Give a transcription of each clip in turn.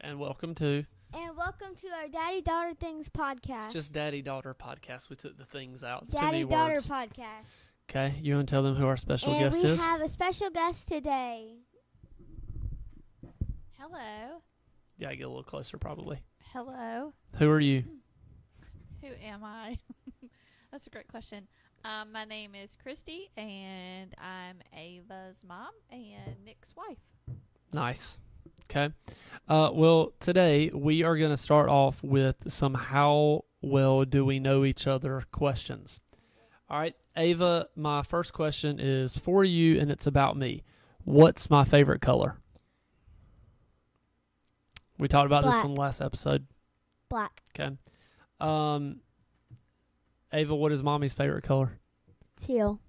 And welcome to And welcome to our Daddy Daughter Things podcast. It's just Daddy Daughter podcast. We took the things out. It's Daddy too many Daughter words. podcast. Okay, you want to tell them who our special guest And we is? have a special guest today. Hello. Yeah, get a little closer probably. Hello. Who are you? Who am I? That's a great question. My name is Christy, and I'm Ava's mom and Nick's wife. Nice. Okay. Well, today we are going to start off with some how well do we know each other questions. All right, Ava, my first question is for you, and it's about me. What's my favorite color? We talked about this Black. in the last episode. Black. Okay. Ava, what is Mommy's favorite color? Teal.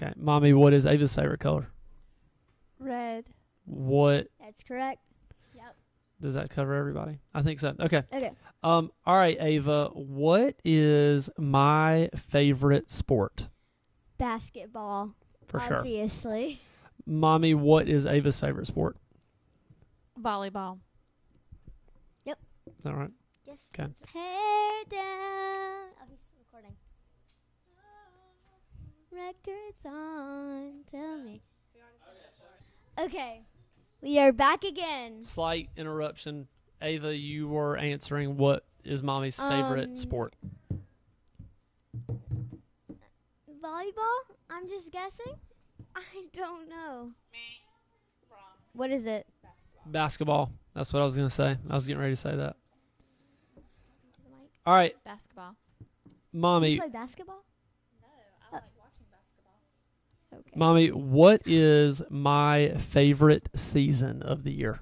Okay. Mommy, what is Ava's favorite color? Red. What That's correct. Yep. does that cover everybody? I think so. Okay. Okay. All right, Ava, what is my favorite sport? Basketball. For sure. Obviously. Mommy, what is Ava's favorite sport? Volleyball. Is that right? Yes. Okay. Hair down. Oh, he's recording. Records on. Tell me. Okay. We are back again. Slight interruption. Ava, you were answering what is Mommy's favorite sport? Volleyball? I'm just guessing. I don't know. What is it? Basketball. That's what I was going to say. I was getting ready to say that. All right, Basketball. Mommy. You play basketball? No, I like watching basketball. Okay. Mommy, what is my favorite season of the year?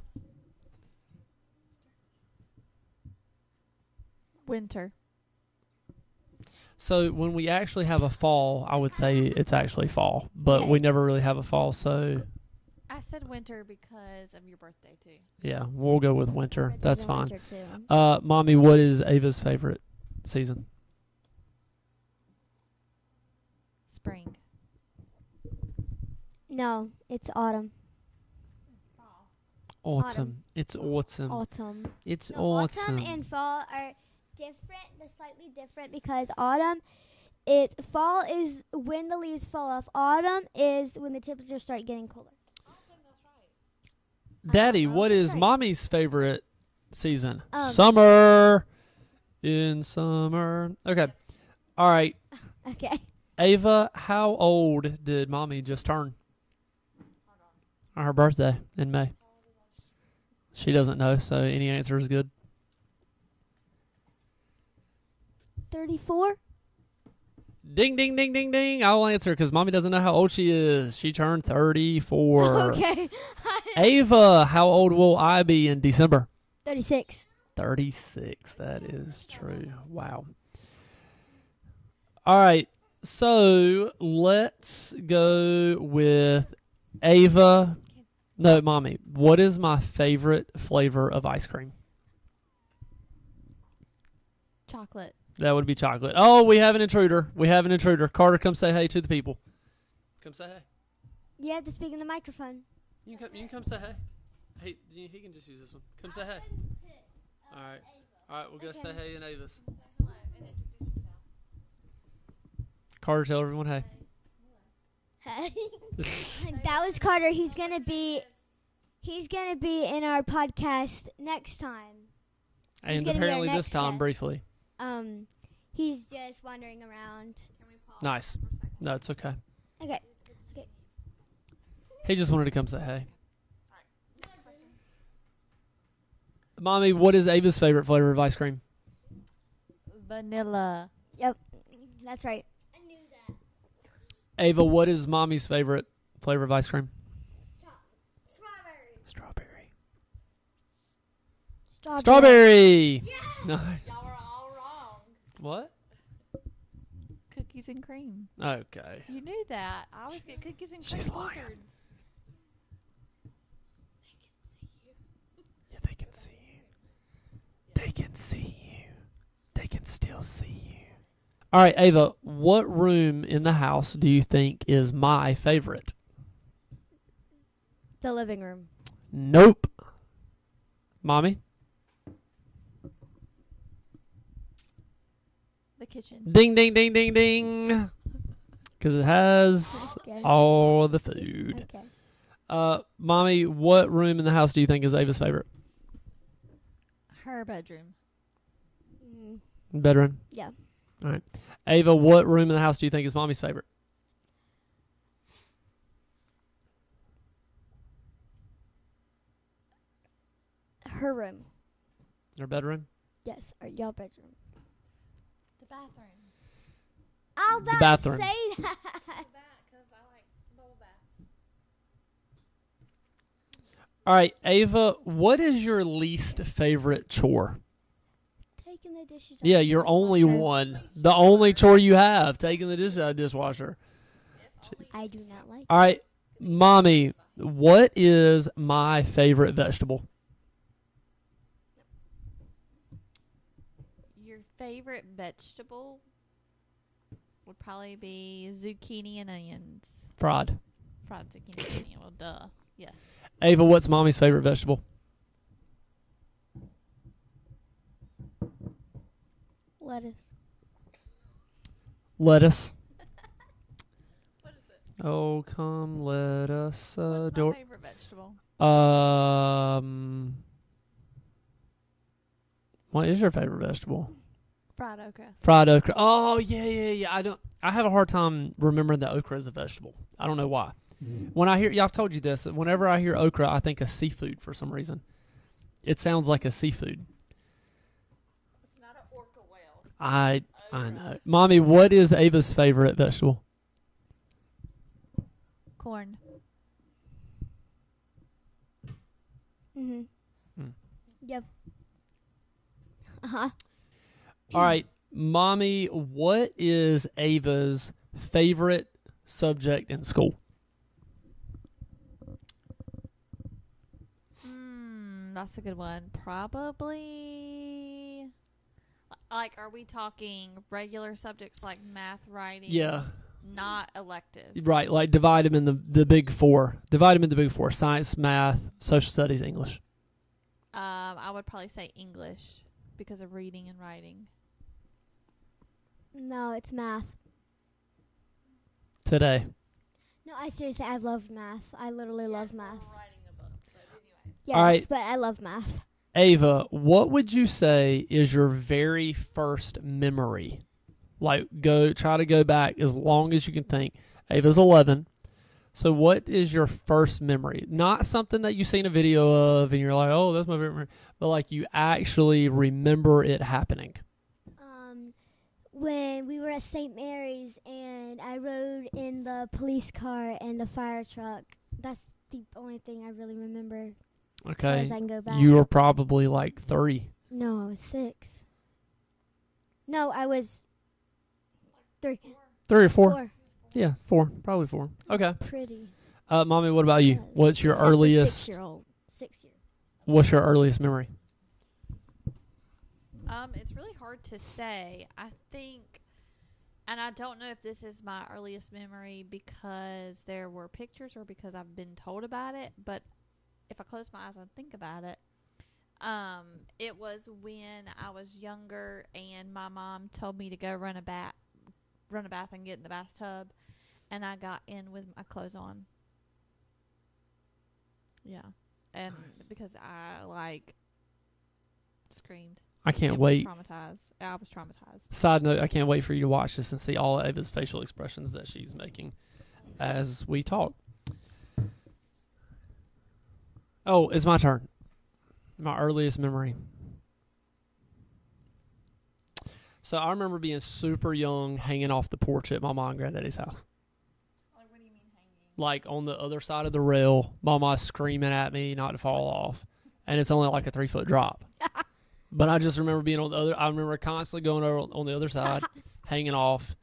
Winter. So when we actually have a fall, I would say it's actually fall, but we never really have a fall. So I said winter because of your birthday, too. yeah, we'll go with winter. That's fine. Winter too. Mommy, what is Ava's favorite season? Spring. No, it's autumn. Autumn. It's autumn. Autumn. It's So autumn. autumn and fall are different. They're slightly different because fall is when the leaves fall off. Autumn is when the temperatures start getting colder. Daddy, know. what That's is right. Mommy's favorite season? Um, Summer. In summer. Okay. All right. Okay. Ava, how old did Mommy just turn? On her birthday in May. She doesn't know, so any answer is good. 34. Ding, ding, ding, ding, ding. I'll answer because Mommy doesn't know how old she is. She turned 34. Okay. Ava, how old will I be in December? 36. 36. That is true. Wow. All right. So let's go with Ava. No, Mommy. What is my favorite flavor of ice cream? Chocolate. That would be chocolate. Oh, we have an intruder. Carter, come say hey to the people. Come say hey. You have to speak in the microphone. You can come say hey. Hey, he can just use this one. Come say hey. All right. We're gonna say hey in Ava's. Carter, tell everyone hey. Hey. That was Carter. He's gonna be in our podcast next time. And gonna be our apparently this next time guest. briefly. He's just wandering around. Nice. No, it's okay. Okay. He just wanted to come say hey. Mommy, what is Ava's favorite flavor of ice cream? Vanilla. Yep. That's right. I knew that. Ava, what is Mommy's favorite flavor of ice cream? Strawberry. Strawberry. Strawberry. No. Y'all were all wrong. What? Cookies and cream. Okay. You knew that. I always get cookies and cream She's lying. blizzards. Yeah, they can see you. They can see you. They can still see you. All right, Ava, what room in the house do you think is my favorite? The living room. Nope. Mommy? The kitchen. Ding, ding, ding, ding, ding. Because it has Okay. all the food. Okay. Mommy, what room in the house do you think is Ava's favorite? Her bedroom. Bedroom? Yeah. All right. Ava, what room in the house do you think is Mommy's favorite? Her room. Her bedroom? Yes, or your bedroom. The bathroom. I was The about bathroom. to say that. Because I like bubble baths. All right, Ava, what is your least favorite chore? Taking the dishes out Yeah, of the your only dishwasher. one. The only chore you have, taking the dishes out of the dishwasher. I do not like All right, Mommy, what is my favorite vegetable? Your favorite vegetable would probably be zucchini and onions. Fried. Fried zucchini and onion. Well, duh. Yes. Ava, what's Mommy's favorite vegetable? lettuce. Lettuce. What is it? Oh, come let us What's adore. my favorite vegetable? What is your favorite vegetable? Fried okra. Fried okra. Oh, yeah. I have a hard time remembering that okra is a vegetable. I don't know why. When I hear, I've told you this. Whenever I hear okra, I think of seafood for some reason. It sounds like a seafood. It's not an orca whale. I know. Mommy, what is Ava's favorite vegetable? Corn. Mm-hmm. Mm. Yep. Uh-huh. All right, Mommy, what is Ava's favorite subject in school? That's a good one. Probably. Like, are we talking regular subjects like math, writing? Yeah, Not elective. right. Like divide them in the big four. Divide them into the big four: science, math, social studies, English. I would probably say English because of reading and writing. No, it's math. Today. No, I seriously, I love math. I literally love math. Yes, All right. but I love math. Ava, what would you say is your very first memory? Like, try to go back as long as you can think. Ava's 11. So what is your first memory? Not something that you've seen a video of and you're like, oh, that's my favorite memory. But like you actually remember it happening. When we were at St. Mary's and I rode in the police car and the fire truck. That's the only thing I really remember. As far Okay. as I can go back. You were probably like 3. No, I was 6. No, I was 3. 3 or 4? 4. Yeah, 4. Probably 4. Okay. Pretty. Mommy, what about you? What's your Except for earliest 6-year-old. 6 year. What's your earliest memory? It's really hard to say. I think, and I don't know if this is my earliest memory because there were pictures or because I've been told about it, but if I close my eyes and think about it, it was when I was younger and my mom told me to go run a bath and get in the bathtub, and I got in with my clothes on. Yeah, and because I screamed. I can't It wait. Was traumatized. I was traumatized. Side note, I can't wait for you to watch this and see all of Ava's facial expressions that she's making as we talk. Oh, it's my turn. My earliest memory. So I remember being super young, hanging off the porch at my mom and granddaddy's house. Like, what do you mean hanging? Like on the other side of the rail, Mama's screaming at me not to fall off. And it's only like a 3-foot drop. But I just remember being on the other. I remember constantly going over on the other side, hanging off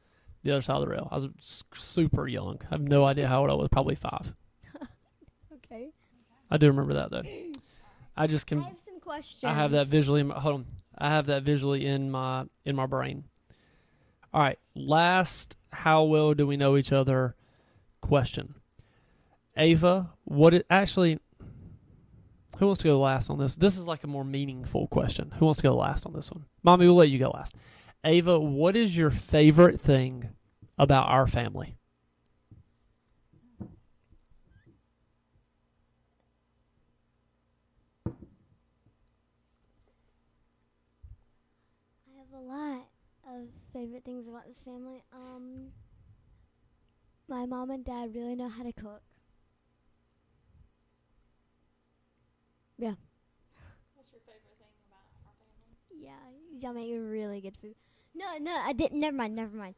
the other side of the rail. I was super young. I have no idea how old I was. Probably 5. Okay. I do remember that though. I just I can. have some questions. I have that visually. Hold on. I have that visually in my brain. All right. Last, how well do we know each other? Question. Ava, actually? Who wants to go last on this? This is like a more meaningful question. Who wants to go last on this one? Mommy, we'll let you go last. Ava, what is your favorite thing about our family? I have a lot of favorite things about this family. My mom and dad really know how to cook. Yeah. What's your favorite thing about our family? Yeah, y'all make really good food. No, I didn't. Never mind. Never mind.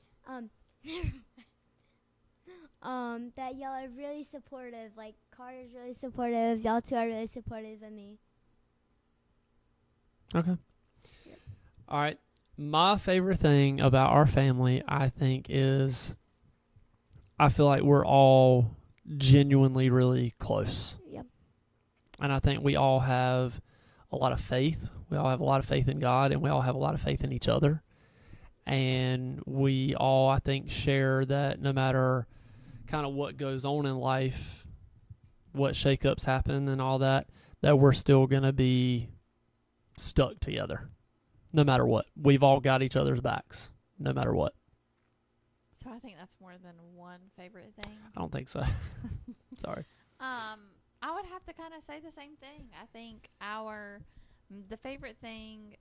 That y'all are really supportive. Like Carter's really supportive. Y'all two are really supportive of me. Okay. All right. My favorite thing about our family, I think, is I feel like we're all genuinely really close. Yep. And I think we all have a lot of faith. We all have a lot of faith in God, and we all have a lot of faith in each other. And we all, I think, share that no matter kind of what goes on in life, what shakeups happen and all that, that we're still going to be stuck together no matter what. We've all got each other's backs no matter what. So I think that's more than one favorite thing. I don't think so. Sorry. I would have to kind of say the same thing. I think the favorite thing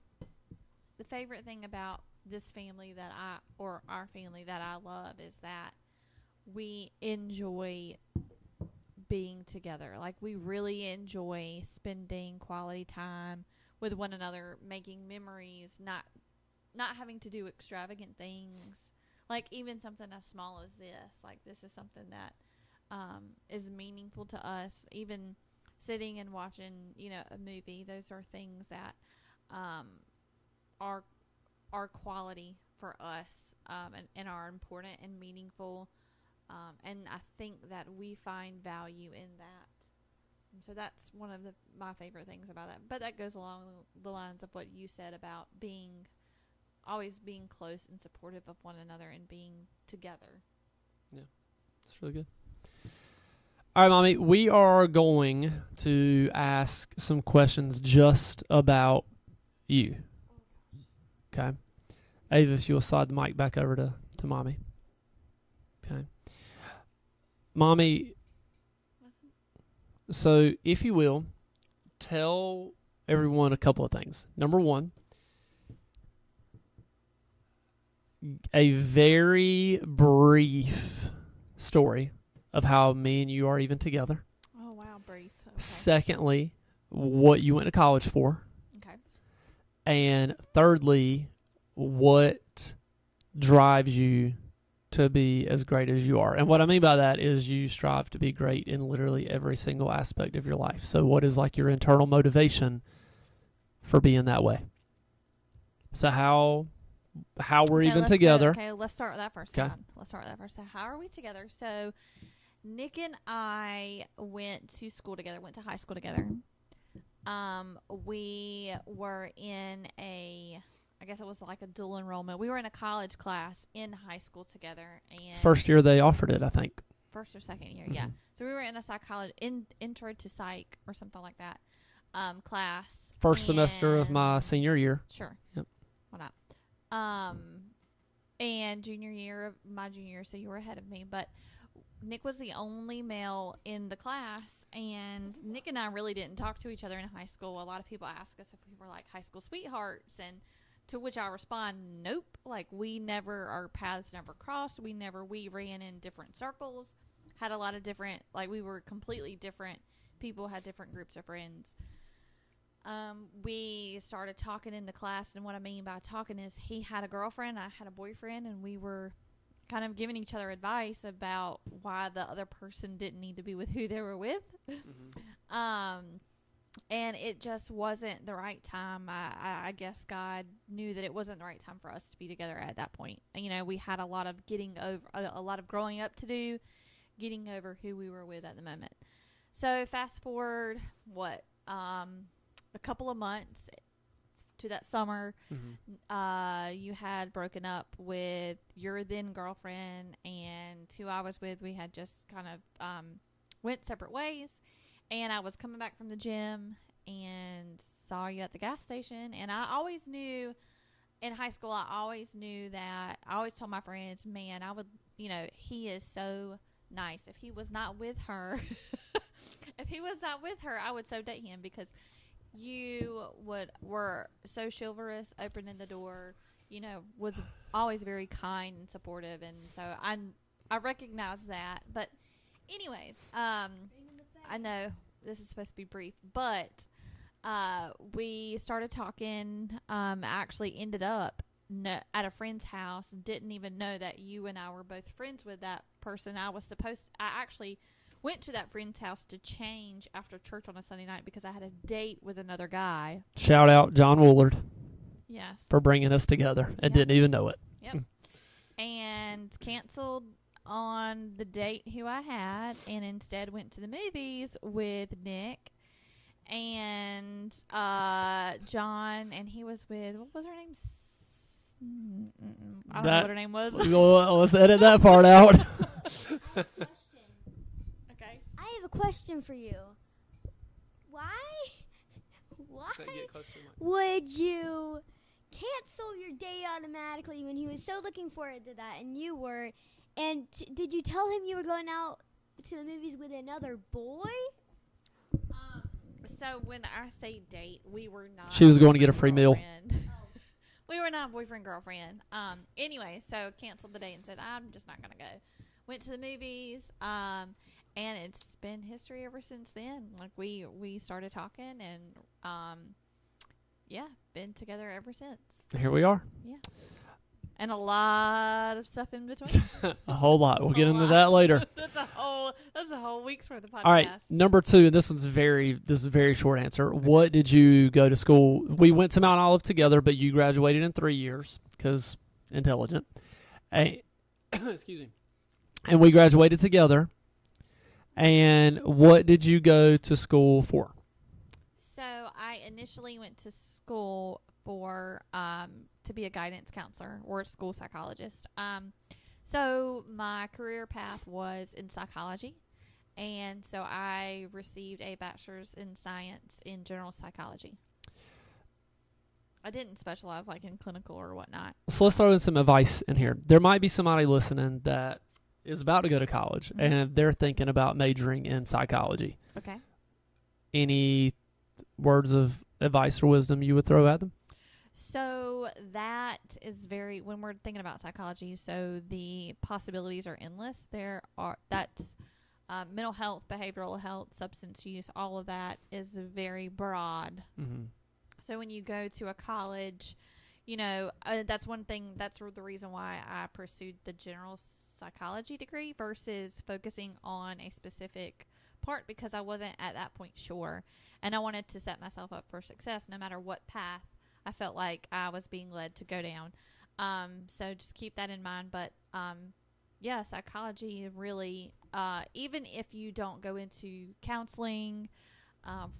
about this family our family that I love is that we enjoy being together. Like, we really enjoy spending quality time with one another, making memories, not having to do extravagant things. Like, even something as small as this. Like, this is something that is meaningful to us. Even sitting and watching, a movie. Those are things that are quality for us and are important and meaningful. And I think that we find value in that. And so that's one of my favorite things about that. But that goes along the lines of what you said about always being close and supportive of one another and being together. Yeah, it's really good. All right, Mommy, we are going to ask some questions just about you. Okay. Ava, if you'll slide the mic back over to Mommy. Okay. Mommy, so if you will, tell everyone a couple of things. Number one, a very brief story of how me and you are even together. Oh, wow, brief. Okay. Secondly, what you went to college for. Okay. And thirdly, what drives you to be as great as you are. And what I mean by that is you strive to be great in literally every single aspect of your life. So what is like your internal motivation for being that way? So how we're even together. Okay, let's start with that first. Okay. Let's start with that first. So how are we together? So Nick and I went to school together, went to high school together. We were in I guess it was like a dual enrollment. We were in a college class in high school together. And It's first year they offered it, I think. First or second year, yeah. So we were in a psychology, intro to psych or something like that, class. First semester of my senior year. Sure. Yep. Why not? And junior year, my junior year, so you were ahead of me. But Nick was the only male in the class, and Nick and I really didn't talk to each other in high school. A lot of people ask us if we were like high school sweethearts, and to which I respond, nope. Like, our paths never crossed. We ran in different circles, had a lot of different, like, we were completely different people, had different groups of friends. We started talking in the class, and what I mean by talking is he had a girlfriend, I had a boyfriend, and we were kind of giving each other advice about why the other person didn't need to be with who they were with. Mm-hmm. And it just wasn't the right time. I guess God knew that it wasn't the right time for us to be together at that point. We had a lot of a lot of growing up to do, getting over who we were with at the moment. So fast forward, a couple of months to that summer, mm-hmm. You had broken up with your then girlfriend, and who I was with, we had just kind of went separate ways. And I was coming back from the gym, and saw you at the gas station. And I always knew in high school, I always knew that I always told my friends, man, I would, he is so nice. If he was not with her, I would so date him, because you were so chivalrous, opening the door, was always very kind and supportive. And so I recognize that. But anyways, I know this is supposed to be brief, but we started talking. I actually ended up at a friend's house. Didn't even know that you and I were both friends with that person. I actually went to that friend's house to change after church on a Sunday night because I had a date with another guy. Shout out John Woolard. Yes. For bringing us together and didn't even know it. Yep. And canceled on the date who I had, and instead went to the movies with Nick and John, and he was with, what was her name? I don't know what her name was. Let's edit that part out. Okay. I have a question for you. Why would you cancel your date automatically when he was so looking forward to that and you were? And did you tell him you were going out to the movies with another boy? So when I say date, we were not. She was going to get a free meal. We were not boyfriend, girlfriend. Anyway, so canceled the date and said, I'm just not going to go. Went to the movies, and it's been history ever since then. Like, we started talking, and, yeah, been together ever since. Here we are. Yeah. And a lot of stuff in between. A whole lot. We'll get into that later. That's a whole week's worth of podcast. All right, number 2. This is a very short answer. What did you go to school? We went to Mount Olive together, but you graduated in 3 years because intelligent. Excuse me. And we graduated together. And what did you go to school for? So I initially went to school for to be a guidance counselor or a school psychologist. So my career path was in psychology, and so I received a bachelor's in science in general psychology. I didn't specialize like in clinical or whatnot. So let's throw in some advice in here. There might be somebody listening that is about to go to college, and they're thinking about majoring in psychology. Okay. Any words of advice or wisdom you would throw at them? So that is when we're thinking about psychology, so the possibilities are endless. That's mental health, behavioral health, substance use, all of that is very broad. Mm-hmm. So when you go to a college, that's one thing, that's the reason why I pursued the general psychology degree versus focusing on a specific part, because I wasn't at that point sure. And I wanted to set myself up for success no matter what path I felt like I was being led to go down. So just keep that in mind. But, yeah, psychology really, even if you don't go into counseling,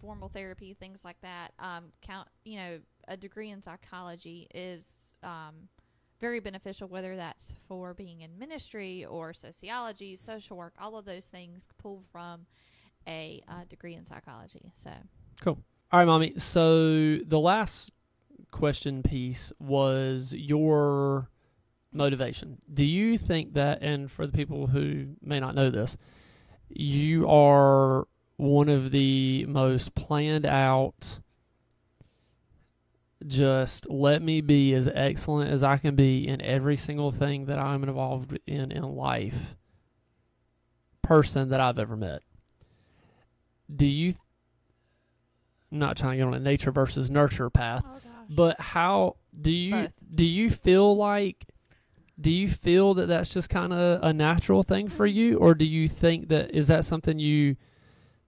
formal therapy, things like that, a degree in psychology is very beneficial, whether that's for being in ministry or sociology, social work, all of those things pull from a degree in psychology. So cool. All right, Mommy. So the last question piece was your motivation. Do you think that, and for the people who may not know this, you are one of the most planned out, just let me be as excellent as I can be in every single thing that I'm involved in life person that I've ever met? Do you, I'm not trying to get on a nature versus nurture path, but how do you feel that that's just kind of a natural thing for you, or do you think that is that something you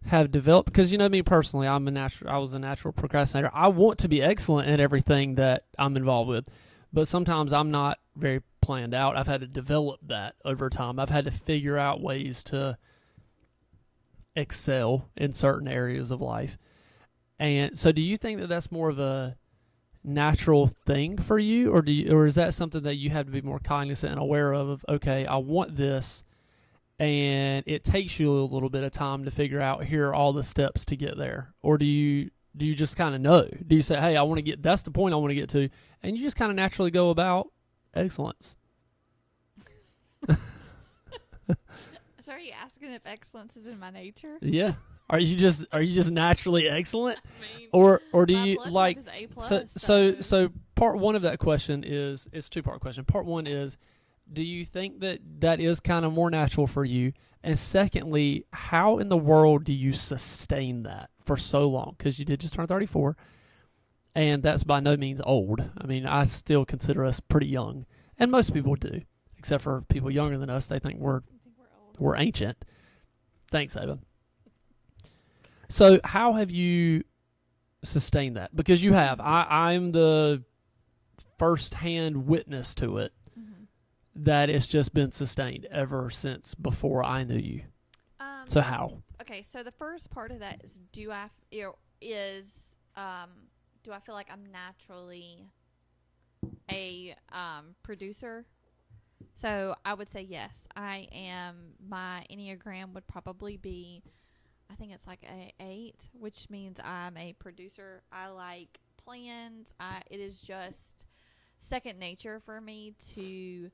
have developed? Because me personally, I was a natural procrastinator. I want to be excellent at everything that I'm involved with, but sometimes I'm not very planned out. I've had to develop that over time. I've had to figure out ways to excel in certain areas of life. And so do you think that that's more of a natural thing for you, or is that something that you have to be more cognizant and aware of, okay, I want this, and it takes you a little bit of time to figure out here are all the steps to get there? Or do you do you just kind of know? Do you say, hey, that's the point I want to get to, and you just kind of naturally go about excellence? So are you asking if excellence is in my nature? Yeah. Are you just naturally excellent, I mean, or do my you blood like? type is A+, So part one of that question is it's 2-part question. Part one is, do you think that is kind of more natural for you? And secondly, how in the world do you sustain that for so long? Because you did just turn 34, and that's by no means old. I mean, I still consider us pretty young, and most people do, except for people younger than us. They think I think we're old. we're ancient. Thanks, Ava. So how have you sustained that? Because you have. I'm the first-hand witness to it, that it's just been sustained ever since before I knew you. So how? Okay, so the first part of that is do I feel like I'm naturally a producer? So I would say yes. I am. My Enneagram would probably be, I think it's like a 8, which means I'm a producer. I like plans. It is just second nature for me to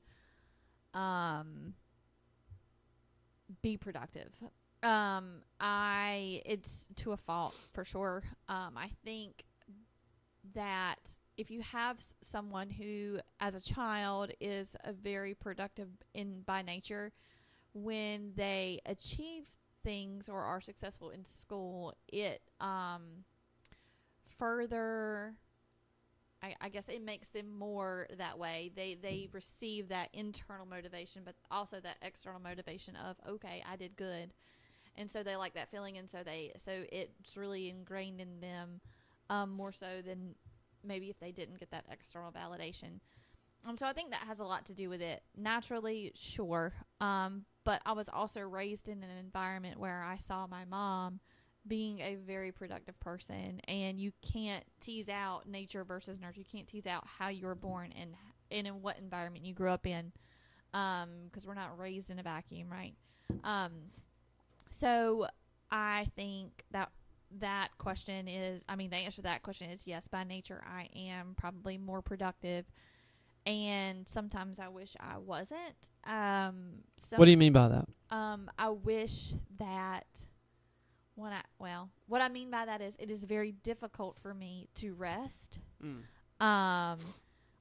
be productive. It's to a fault for sure. I think that if you have someone who as a child is a very productive by nature, when they achieve things or are successful in school, it further, I guess it makes them more that way. They receive that internal motivation, but also that external motivation of, okay, I did good. And so they like that feeling, and so it's really ingrained in them, more so than maybe if they didn't get that external validation. So I think that has a lot to do with it. Naturally, sure. But I was also raised in an environment where I saw my mom being a very productive person, and you can't tease out nature versus nurture. You can't tease out how you were born and in what environment you grew up in, because we're not raised in a vacuum, right? So I think that question is, the answer to that question is yes. By nature, I am probably more productive, and sometimes I wish I wasn't. What do you mean by that? I wish that what I mean by that is it is very difficult for me to rest.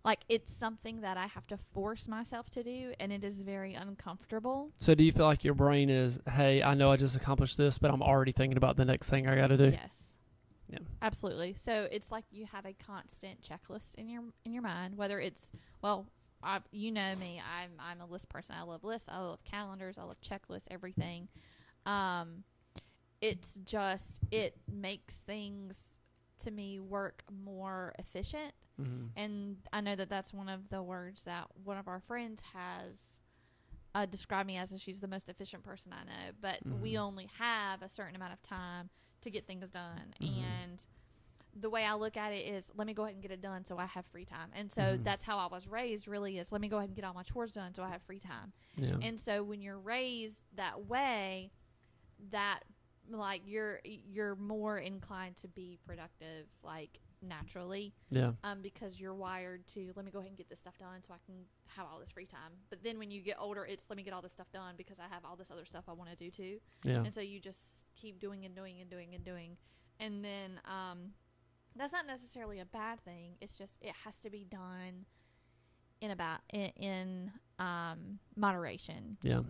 Like it's something that I have to force myself to do, and it is very uncomfortable. So do you feel like your brain is, hey, I know I just accomplished this, but I'm already thinking about the next thing I got to do? Yes. Yeah. Absolutely. So it's like you have a constant checklist in your mind, whether it's, you know me, I'm a list person. I love lists. I love calendars. I love checklists, everything. It's just, it makes things to me work more efficient. Mm-hmm. And I know that that's one of the words that one of our friends has described me as she's the most efficient person I know. But we only have a certain amount of time to get things done. And the way I look at it is, let me go ahead and get it done so I have free time. And so that's how I was raised, really, is let me go ahead and get all my chores done so I have free time. Yeah. And so when you're raised that way, that like you're more inclined to be productive, like naturally. Yeah. Because you're wired to, let me go ahead and get this stuff done so I can have all this free time. But then when you get older, it's let me get all this stuff done because I have all this other stuff I want to do too. Yeah. And so you just keep doing and doing and doing and doing. And then that's not necessarily a bad thing. It's just it has to be done in moderation. Yeah.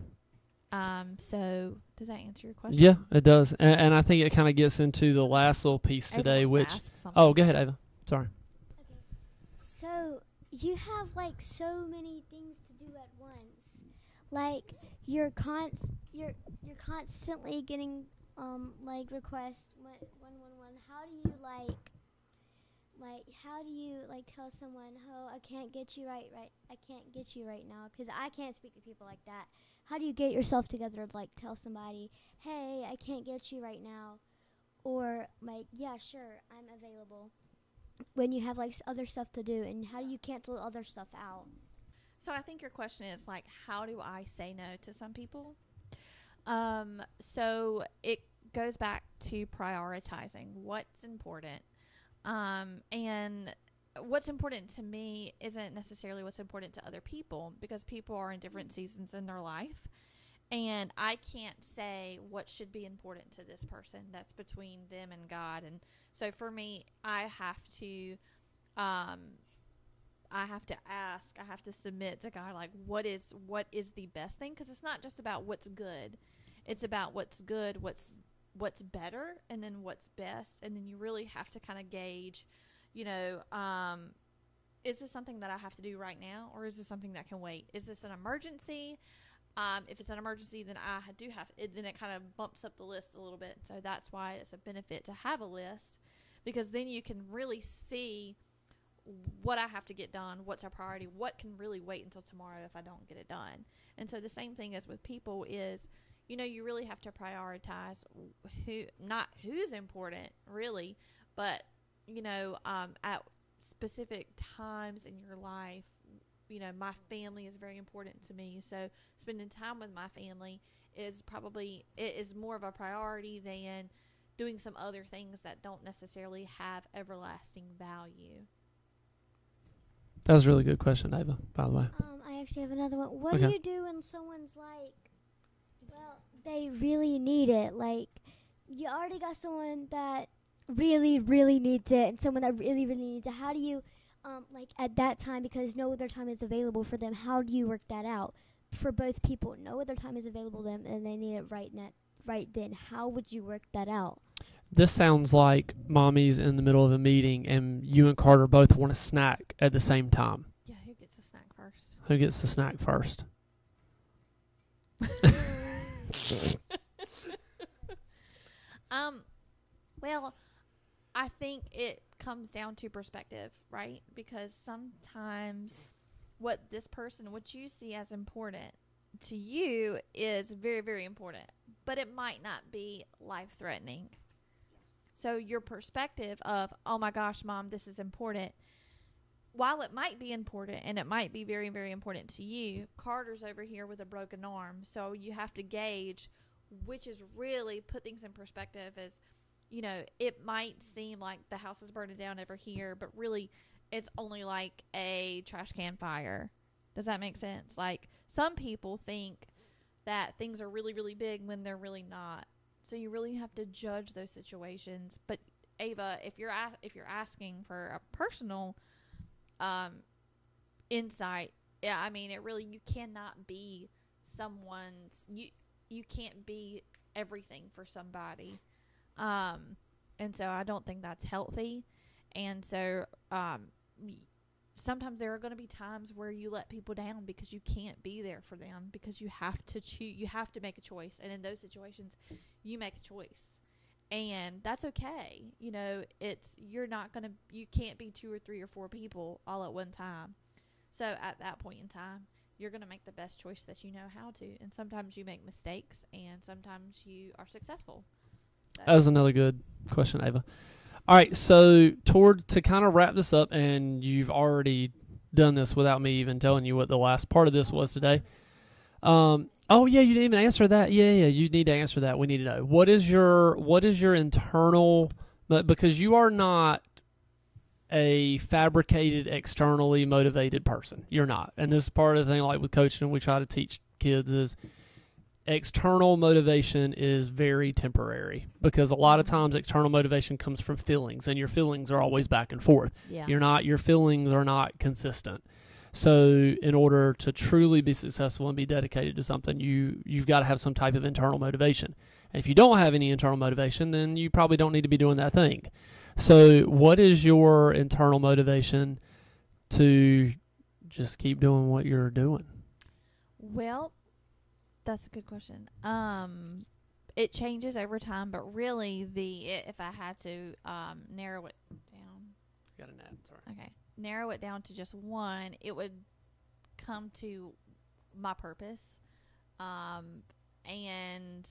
So does that answer your question? Yeah, it does. And I think it kind of gets into the last little piece today, which, go ahead, Ava. Sorry. Okay. So you have like so many things to do at once. Like you're constantly getting like requests 111. How do you tell someone, "Oh, I can't get you right. I can't get you right now," because I can't speak to people like that. How do you get yourself together to like tell somebody, "Hey, I can't get you right now," or like, "Yeah, sure, I'm available," when you have like other stuff to do, and how do you cancel other stuff out? So I think your question is like, how do I say no to some people? So it goes back to prioritizing what's important. And what's important to me isn't necessarily what's important to other people, because people are in different seasons in their life. And I can't say what should be important to this person. That's between them and God. And so for me, I have to ask, I have to submit to God, like, what is the best thing? Because it's not just about what's good. It's about what's good, what's better, and then what's best. And then you really have to kind of gauge, is this something that I have to do right now, or is this something that can wait? Is this an emergency? If it's an emergency, then I do have it. Then it kind of bumps up the list a little bit. So that's why it's a benefit to have a list, because then you can really see what I have to get done, what's our priority, what can really wait until tomorrow if I don't get it done. And so the same thing as with people is, you really have to prioritize not who's important really, but at specific times in your life. My family is very important to me, so spending time with my family is more of a priority than doing some other things that don't necessarily have everlasting value. That was a really good question, Ava, by the way. I actually have another one. What Okay. do you do when someone's like, well, they really need it? Like, you already got someone that really, really needs it, and someone that really, really needs it. How do you, at that time, because no other time is available for them, how do you work that out for both people? No other time is available to them, and they need it right then. How would you work that out? This sounds like mommy's in the middle of a meeting and you and Carter both want a snack at the same time. Yeah, who gets a snack first? Who gets the snack first? Well, I think it comes down to perspective, right? Because sometimes what you see as important to you is very, very important, but it might not be life-threatening. So your perspective of, oh my gosh, Mom, this is important, while it might be important and it might be very, very important to you, Carter's over here with a broken arm. So you have to gauge which is really, put things in perspective as, it might seem like the house is burning down over here, but really it's only like a trash can fire. Does that make sense? Like, some people think that things are really, really big when they're really not. So you really have to judge those situations. But Ava, if you're asking for a personal insight, yeah, I mean, you cannot be you can't be everything for somebody. And so I don't think that's healthy. And so sometimes there are going to be times where you let people down because you can't be there for them, because you have to choose, you have to make a choice. And in those situations, you make a choice. And that's okay. You can't be 2 or 3 or 4 people all at one time. So at that point in time, you're going to make the best choice that you know how to. And sometimes you make mistakes, and sometimes you are successful. So. That was another good question, Ava. All right, so to kind of wrap this up, and you've already done this without me even telling you what the last part of this was today. Oh yeah, you didn't even answer that. Yeah, you need to answer that. We need to know what is your internal, because you are not a fabricated, externally motivated person. You're not, and this is part of the thing. Like with coaching, we try to teach kids is external motivation is very temporary, because a lot of times external motivation comes from feelings, and your feelings are always back and forth. Yeah. Your feelings are not consistent. So in order to truly be successful and be dedicated to something, you've got to have some type of internal motivation. And if you don't have any internal motivation, then you probably don't need to be doing that thing. So what is your internal motivation to just keep doing what you're doing? Well, that's a good question. It changes over time, but really if I had to narrow it down. Got a nap, sorry. Okay. Narrow it down to just one, it would come to my purpose, and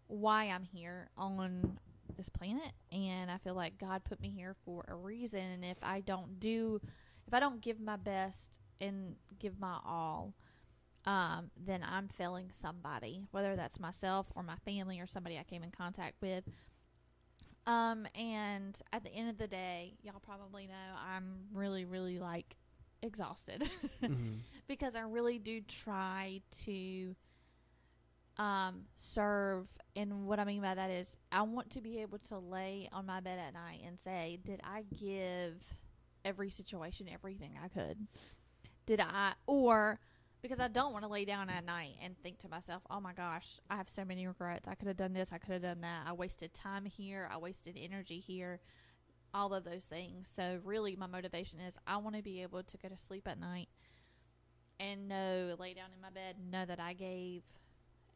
why I'm here on this planet. And I feel like God put me here for a reason. And if I don't give my best and give my all, then I'm failing somebody, whether that's myself or my family or somebody I came in contact with. And at the end of the day, y'all probably know I'm really, really like exhausted Mm-hmm. because I really do try to serve. And what I mean by that is I want to be able to lay on my bed at night and say, did I give every situation everything I could? Or because I don't want to lay down at night and think to myself, oh my gosh, I have so many regrets. I could have done this. I could have done that. I wasted time here. I wasted energy here. All of those things. So really my motivation is I want to be able to go to sleep at night and lay down in my bed and know that I gave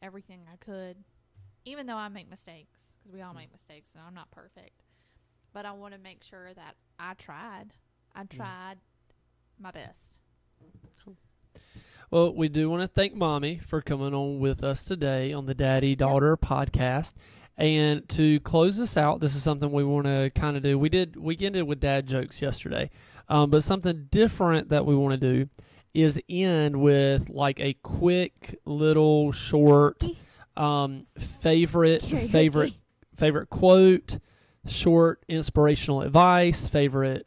everything I could, even though I make mistakes, because we all make mistakes and I'm not perfect. But I want to make sure that I tried my best. Well, we do want to thank Mommy for coming on with us today on the Daddy Daughter podcast. And to close this out, this is something we want to kind of do. We ended with dad jokes yesterday, but something different that we want to do is end with like a quick little short favorite quote, short inspirational advice, favorite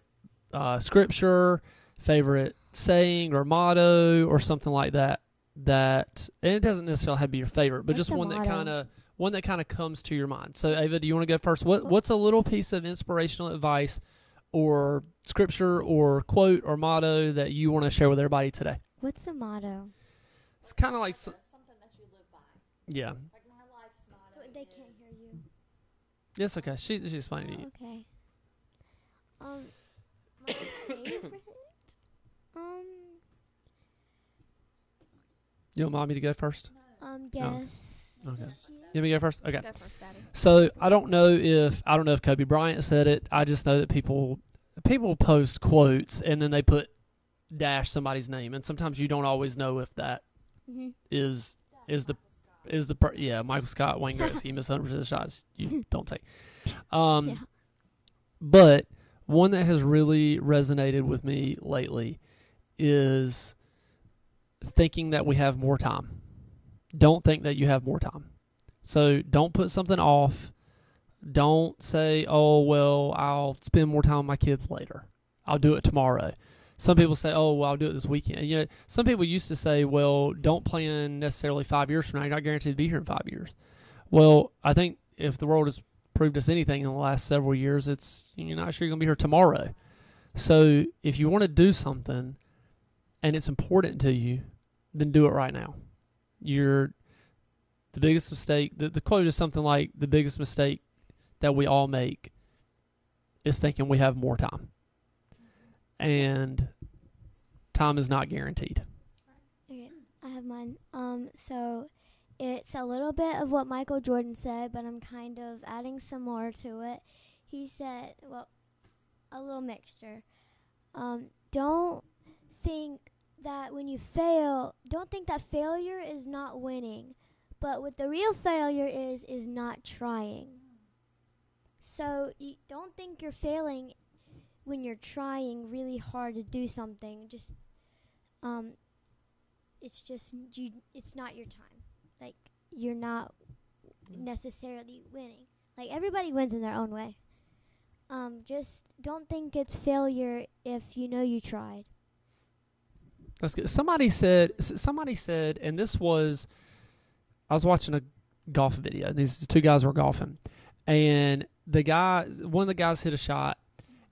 scripture, favorite saying or motto or something like that. And it doesn't necessarily have to be your favorite, but What's just the one that motto? kind of comes to your mind. So Ava, do you want to go first? What's a little piece of inspirational advice or scripture or quote or motto that you want to share with everybody today? What's the motto? It's kind of like Something that you live by. yeah. Like my life's motto. They can't hear you. Yes, okay. She's explaining to you. Okay. My favorite. You want Mommy to go first? Guess. Okay. You want me to go first? Okay. Go first, Daddy. So I don't know if Kobe Bryant said it. I just know that people post quotes and then they put dash somebody's name, and sometimes you don't always know if that Mm-hmm. is the Michael Scott, Wayne Gretzky. You miss 100% of shots you don't take. Yeah. But one that has really resonated with me lately is thinking that we have more time. Don't think that you have more time. So don't put something off. Don't say, oh, well, I'll spend more time with my kids later. I'll do it tomorrow. Some people say, oh, well, I'll do it this weekend. You know, some people used to say, well, don't plan necessarily 5 years from now. You're not guaranteed to be here in 5 years. Well, I think if the world has proved us anything in the last several years, you're not sure you're going to be here tomorrow. So if you want to do something and it's important to you, then do it right now. The biggest mistake, the quote is something like, the biggest mistake that we all make is thinking we have more time. And time is not guaranteed. Okay, I have mine. So it's a little bit of what Michael Jordan said, but I'm kind of adding some more to it. He said, well, a little mixture. Don't think that when you fail, don't think that failure is not winning. But what the real failure is not trying. So you don't think you're failing when you're trying really hard to do something. Just, it's not your time. Like, you're not necessarily winning. Like, everybody wins in their own way. Just don't think it's failure if you know you tried. That's good. Somebody said, and this was, I was watching a golf video. These two guys were golfing, and one of the guys hit a shot,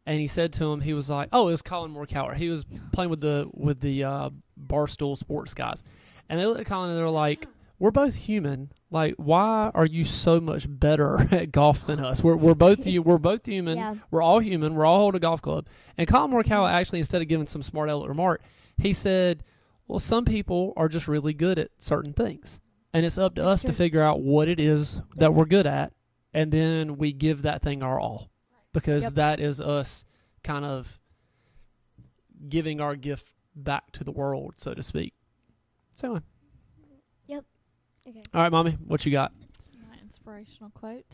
and he said to him, he was like, "Oh, it was Colin Morikawa. He was playing with the Barstool Sports guys," and they looked at Colin and they were like, "We're both human. Like, why are you so much better at golf than us? We're both human. Yeah. We're all human. We're all holding a golf club." And Colin Morikawa actually, instead of giving some smart aleck remark, he said, "Well, some people are just really good at certain things. And it's up to us to figure out what it is that we're good at, and then we give that thing our all, because that is us kind of giving our gift back to the world, so to speak." So, Yep. Okay. all right, Mommy, what you got? My inspirational quote.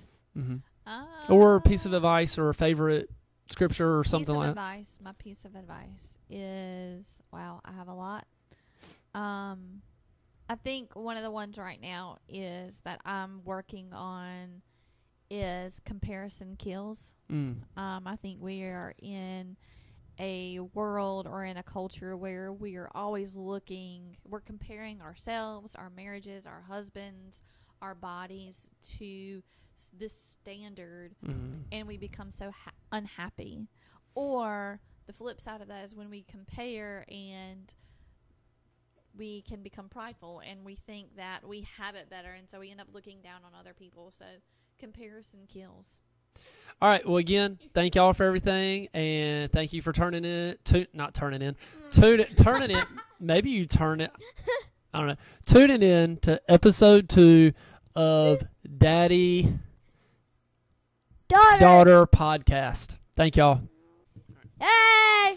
Or a piece of advice or a favorite scripture or something like that. My piece of advice is, wow, I have a lot. I think one of the ones right now is that I'm working on is comparison kills. I think we are in a world or in a culture where we are always we're comparing ourselves, our marriages, our husbands, our bodies to this standard, and we become so unhappy. Or the flip side of that is when we compare and we can become prideful and we think that we have it better, and so we end up looking down on other people. So comparison kills. All right. Well, again, thank y'all for everything, and thank you for turning in. Maybe you turn it. I don't know. Tuning in to episode 2 of Daddy Daughter Podcast. Thank y'all. Hey!